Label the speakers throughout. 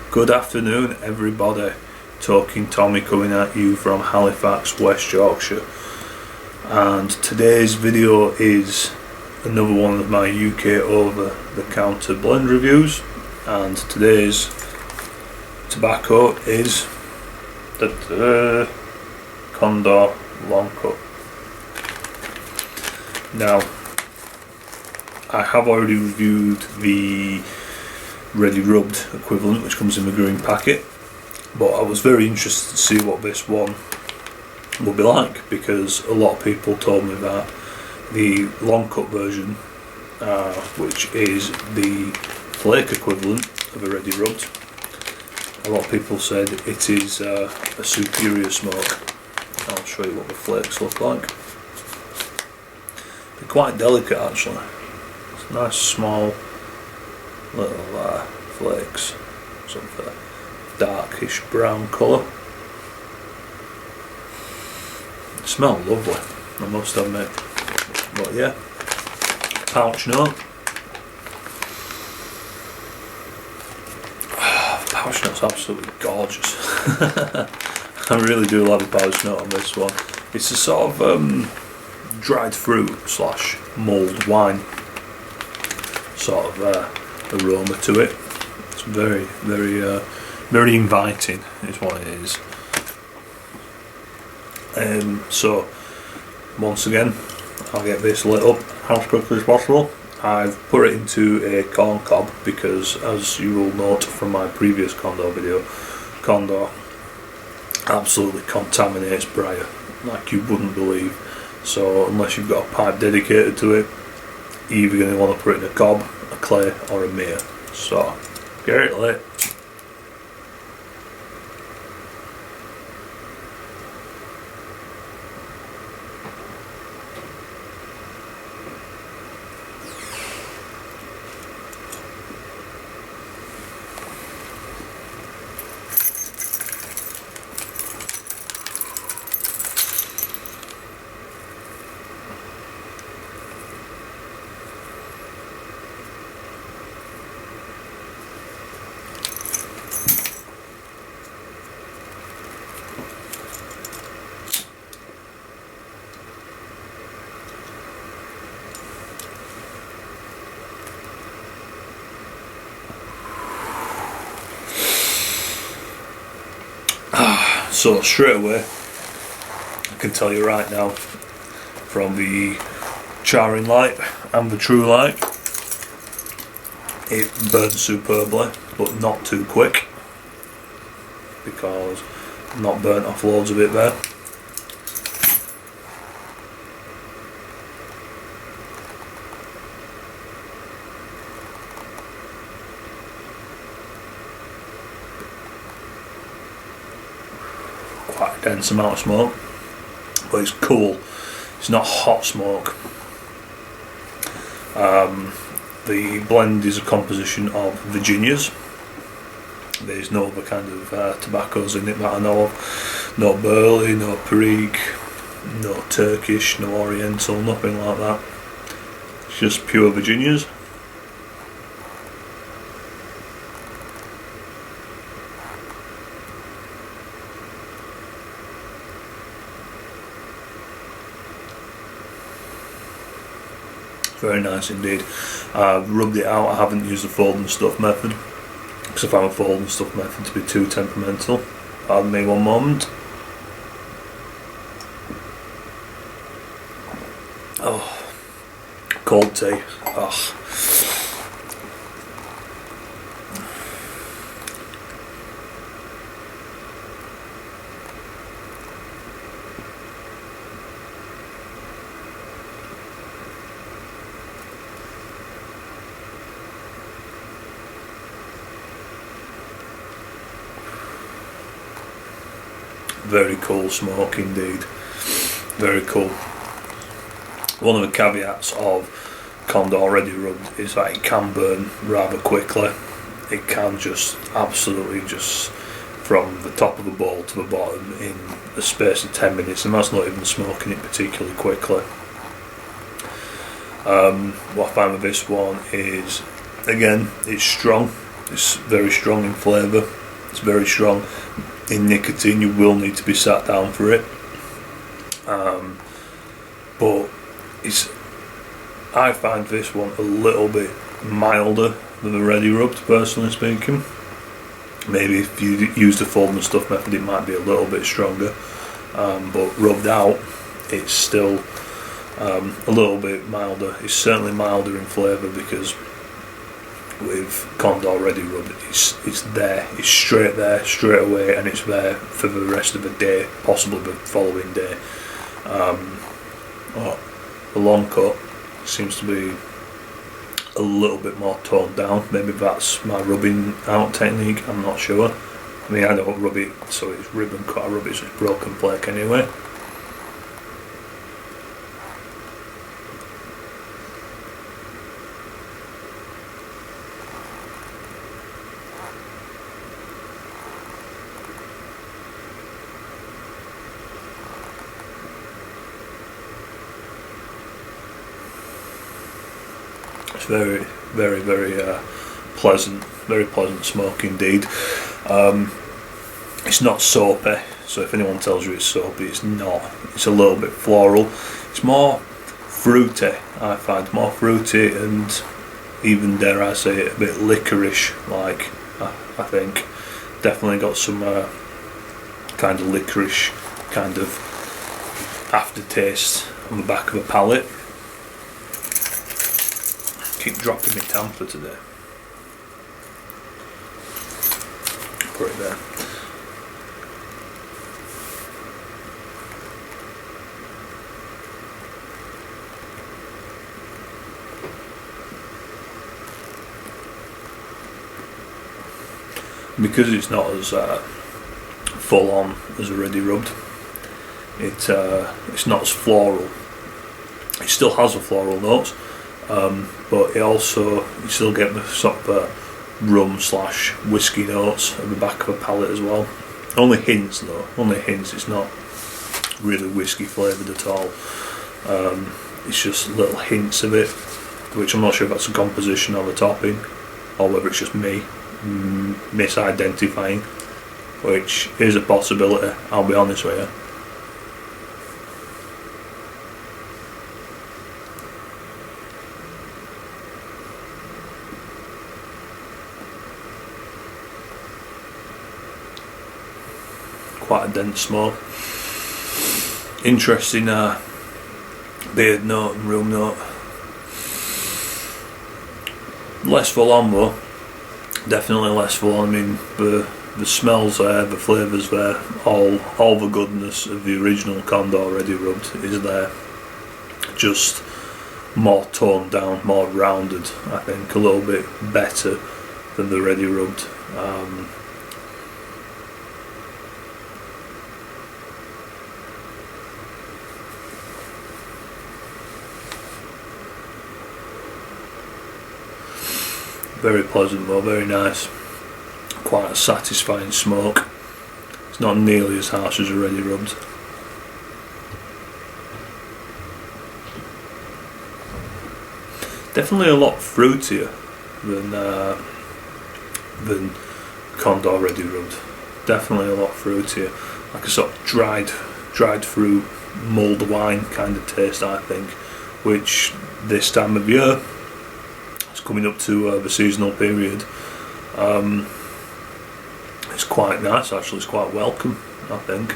Speaker 1: Good afternoon, everybody. Talking Tommy coming at you from Halifax, West Yorkshire. And today's video is another one of my UK over-the-counter blend reviews. And today's tobacco is the Condor Long Cut. Now, I have already reviewed the ready rubbed equivalent, which comes in the green packet, but I was very interested to see what this one will be like, because a lot of people told me that the long cut version, which is the flake equivalent of a ready rubbed, a lot of people said it is a superior smoke. I'll show you what the flakes look like. They're quite delicate actually. It's nice small little flakes, sort of a darkish brown colour. They smell lovely, I must admit. But yeah, pouch note. Pouch note's absolutely gorgeous. I really do love the pouch note on this one. It's a sort of dried fruit / mulled wine sort of aroma to it. It's very, very inviting is what it is. So once again, I'll get this lit up as quickly as possible. I've put it into a corn cob because, as you will note from my previous Condor video, Condor absolutely contaminates briar like you wouldn't believe. So unless you've got a pipe dedicated to it, you're either going to want to put it in a cob, a clay or a mere. So get it lit. So straight away, I can tell you right now, from the charring light and the true light, it burns superbly, but not too quick, because I've not burnt off loads of it there. Quite a dense amount of smoke, but it's cool. It's not hot smoke. The blend is a composition of Virginias. There's no other kind of tobaccos in it that I know of. No Burley, no Perique, no Turkish, no Oriental, nothing like that. It's just pure Virginias. Very nice indeed. I've rubbed it out. I haven't used the fold and stuff method because I found the fold and stuff method to be too temperamental. Pardon me one moment. Oh, cold tea. Oh. Very cool smoke indeed. Very cool. One of the caveats of Condor ready rubbed is that it can burn rather quickly. It can just absolutely just from the top of the bowl to the bottom in the space of 10 minutes, and that's not even smoking it particularly quickly. What I find with this one is, again, it's strong. It's very strong in flavour. It's very strong in nicotine. You will need to be sat down for it. But I find this one a little bit milder than the Ready Rubbed, personally speaking. Maybe if you use the foam and stuff method, it might be a little bit stronger. But rubbed out, it's still a little bit milder. It's certainly milder in flavour, because with Condor Ready Rubbed, it's there, it's straight there, straight away, and it's there for the rest of the day, possibly the following day. The long cut seems to be a little bit more toned down. Maybe that's my rubbing out technique, I'm not sure. I mean, I don't rub it so it's ribbon cut, I rub it so it's broken flake anyway. It's very, very, very pleasant, very pleasant smoke indeed. It's not soapy, so if anyone tells you it's soapy, it's not. It's a little bit floral. It's more fruity, I find, more fruity, and even, dare I say it, a bit licorice like, I think. Definitely got some kind of licorice kind of aftertaste on the back of a palate. Keep dropping my tamper today. Put it there. Because it's not as full on as a Ready Rubbed, it's not as floral. It still has a floral notes, but you still get the sort of rum / whiskey notes at the back of a palate as well. Only hints though, only hints. It's not really whiskey flavoured at all. It's just little hints of it, which I'm not sure if that's a composition or the topping, or whether it's just me misidentifying, which is a possibility, I'll be honest with you. Quite a dense smoke. Interesting beard note and room note. Less full on though. Definitely less full on. I mean, the smells there, the flavours there, all the goodness of the original Condor Ready Rubbed is there. Just more toned down, more rounded, I think, a little bit better than the Ready Rubbed. Very pleasant though, very nice. Quite a satisfying smoke. It's not nearly as harsh as a Ready Rubbed. Definitely a lot fruitier than Condor Ready Rubbed. Definitely a lot fruitier. Like a sort of dried fruit, mulled wine kind of taste, I think, which this time of year, coming up to the seasonal period, it's quite nice actually, it's quite welcome, I think.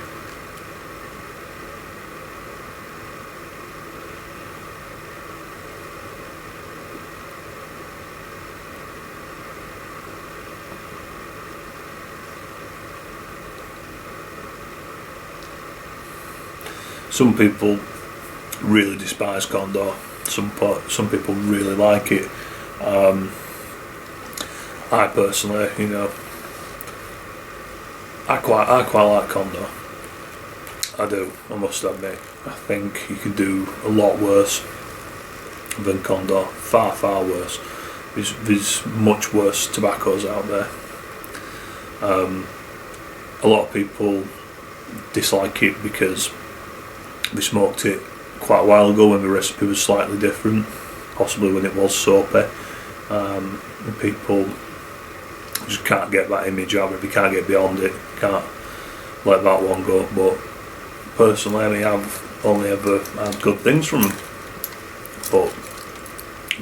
Speaker 1: Some people really despise Condor, some people really like it. I personally, I quite like Condor. I do, I must admit. I think you could do a lot worse than Condor, far worse. There's much worse tobaccos out there. A lot of people dislike it because we smoked it quite a while ago when the recipe was slightly different, possibly when it was soapy. People just can't get that image out of it. You can't get beyond it. You can't let that one go. But personally, I mean, I've only ever had good things from them. But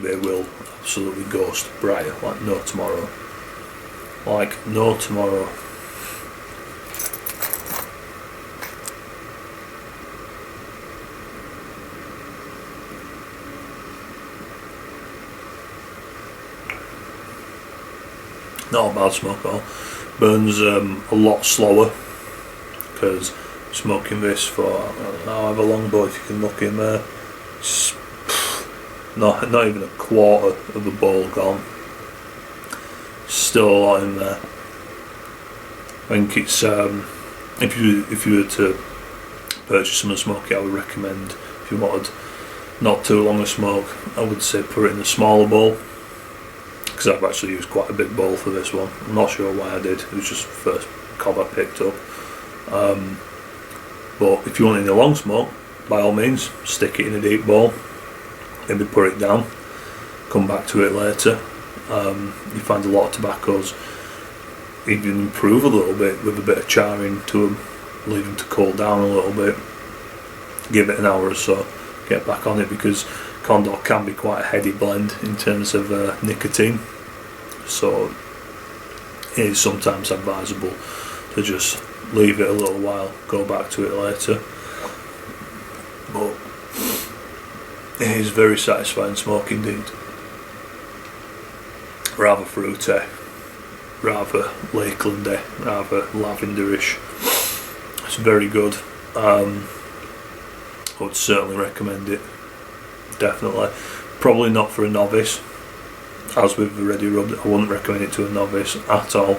Speaker 1: they will absolutely ghost Briar like no tomorrow. Like no tomorrow. Not a bad smoke at all. Burns a lot slower because smoking this for however long, but if you can look in there, it's not even a quarter of the bowl gone. Still a lot in there. I think it's if you were to purchase some of the smoky, I would recommend, if you wanted not too long a smoke, I would say put it in a smaller bowl, because I've actually used quite a big bowl for this one. I'm not sure why I did, it was just the first cob I picked up. But if you want it in a long smoke, by all means stick it in a deep bowl, maybe put it down, come back to it later. You find a lot of tobaccos even improve a little bit with a bit of charring to them, leave them to cool down a little bit, give it an hour or so, get back on it, because Condor can be quite a heady blend in terms of nicotine, so it is sometimes advisable to just leave it a little while, go back to it later. But it is very satisfying smoke indeed. Rather fruity, rather Lakelandy, rather lavenderish. It's very good. I would certainly recommend it. Definitely. Probably not for a novice. As with the Ready Rubbed, I wouldn't recommend it to a novice at all.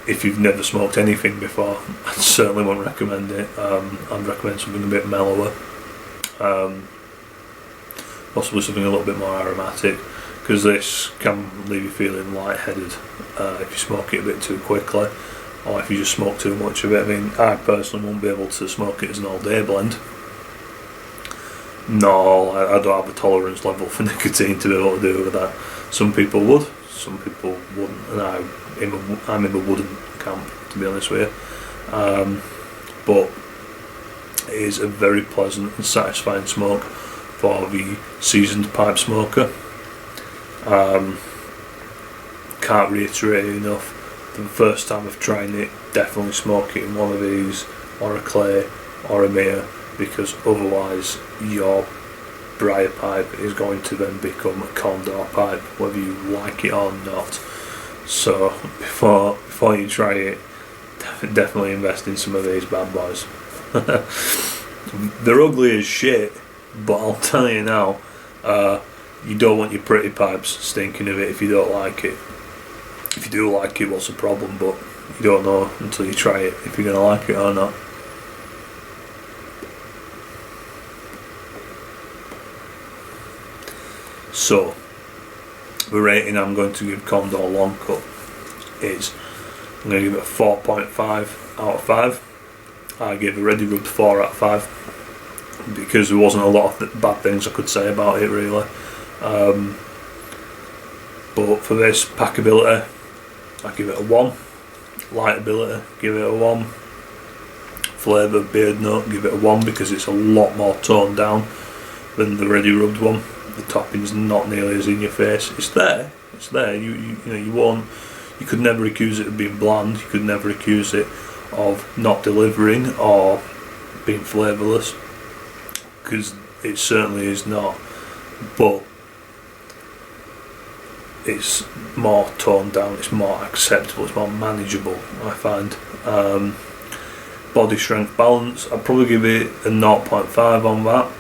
Speaker 1: If you've never smoked anything before, I certainly won't recommend it. I'd recommend something a bit mellower. Possibly something a little bit more aromatic, because this can leave you feeling lightheaded if you smoke it a bit too quickly, or if you just smoke too much of it. I mean, I personally won't be able to smoke it as an all-day blend. No, I don't have a tolerance level for nicotine to be able to do with that. Some people would, some people wouldn't, and I'm in the wooden camp, to be honest with you. But it is a very pleasant and satisfying smoke for the seasoned pipe smoker. Can't reiterate it enough. For the first time of trying it, definitely smoke it in one of these, or a clay, or a mirror, because otherwise your briar pipe is going to then become a Condor pipe, whether you like it or not. So before you try it, definitely invest in some of these bad boys. They're ugly as shit, but I'll tell you now, you don't want your pretty pipes stinking of it if you don't like it. If you do like it, what's the problem? But you don't know until you try it if you're going to like it or not. So, the rating I'm going to give Condor Long Cut is, I'm going to give it a 4.5 out of 5. I gave the Ready Rubbed 4 out of 5 because there wasn't a lot of bad things I could say about it really. But for this packability, I give it a 1. Lightability, give it a 1. Flavour, beard note, give it a 1 because it's a lot more toned down than the Ready Rubbed one. The topping's not nearly as in your face. It's there. You know, you could never accuse it of being bland. You could never accuse it of not delivering or being flavourless, because it certainly is not. But it's more toned down. It's more acceptable. It's more manageable, I find. Body strength balance, I'd probably give it a 0.5 on that,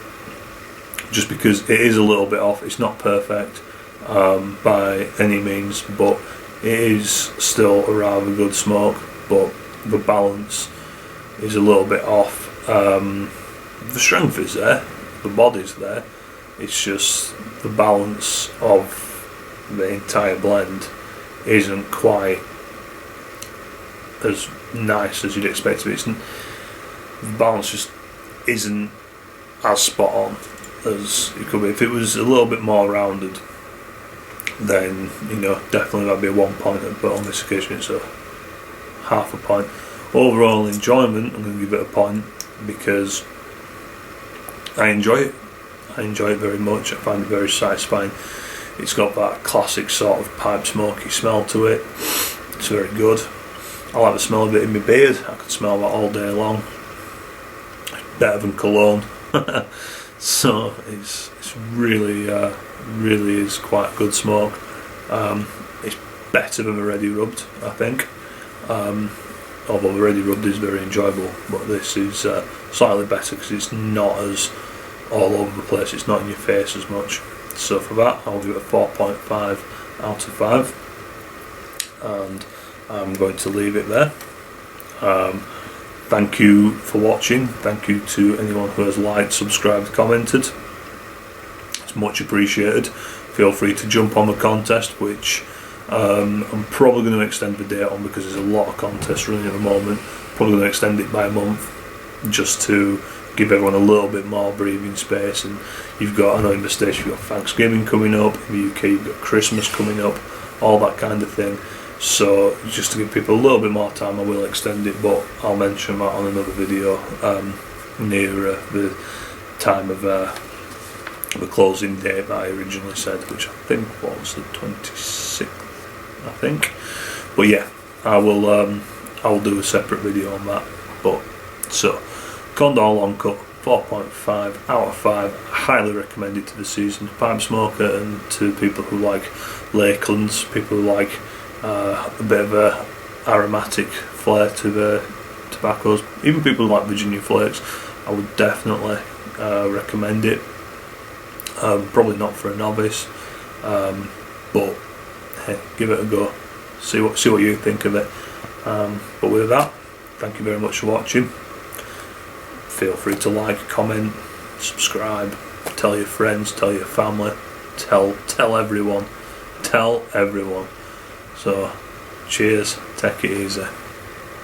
Speaker 1: just because it is a little bit off. It's not perfect by any means, but it is still a rather good smoke, but the balance is a little bit off. The strength is there, the body's there, it's just the balance of the entire blend isn't quite as nice as you'd expect it. The balance just isn't as spot on as it could be. If it was a little bit more rounded, then definitely that'd be a 1 pointer, but on this occasion it's a half a point. Overall enjoyment, I'm going to give it a point because I enjoy it. I enjoy it very much. I find it very satisfying. It's got that classic sort of pipe smoky smell to it. It's very good. I like the smell of it in my beard. I could smell that all day long. Better than cologne. So it's really really is quite a good smoke. It's better than the ready rubbed, I think. Although the ready rubbed is very enjoyable, but this is slightly better because it's not as all over the place. It's not in your face as much. So for that, I'll give it a 4.5 out of 5, and I'm going to leave it there. Thank you for watching. Thank you to anyone who has liked, subscribed, commented. It's much appreciated. Feel free to jump on the contest, which I'm probably going to extend the date on because there's a lot of contests running at the moment. Probably going to extend it by a month just to give everyone a little bit more breathing space. And you've got, I know in the States you've got Thanksgiving coming up, in the UK you've got Christmas coming up, all that kind of thing. So just to give people a little bit more time, I will extend it, but I'll mention that on another video near the time of the closing date that I originally said, which I think was the 26th, I think. But yeah, I will do a separate video on that. But so Condor long cut, 4.5 out of 5. I highly recommend it to the seasoned pipe smoker and to people who like Lakelands, people who like a bit of a aromatic flavour to the tobaccos, even people who like Virginia Flakes. I would definitely recommend it. Probably not for a novice, but hey, give it a go. See what you think of it. But with that, thank you very much for watching. Feel free to like, comment, subscribe, tell your friends, tell your family, tell everyone. So cheers, take it easy.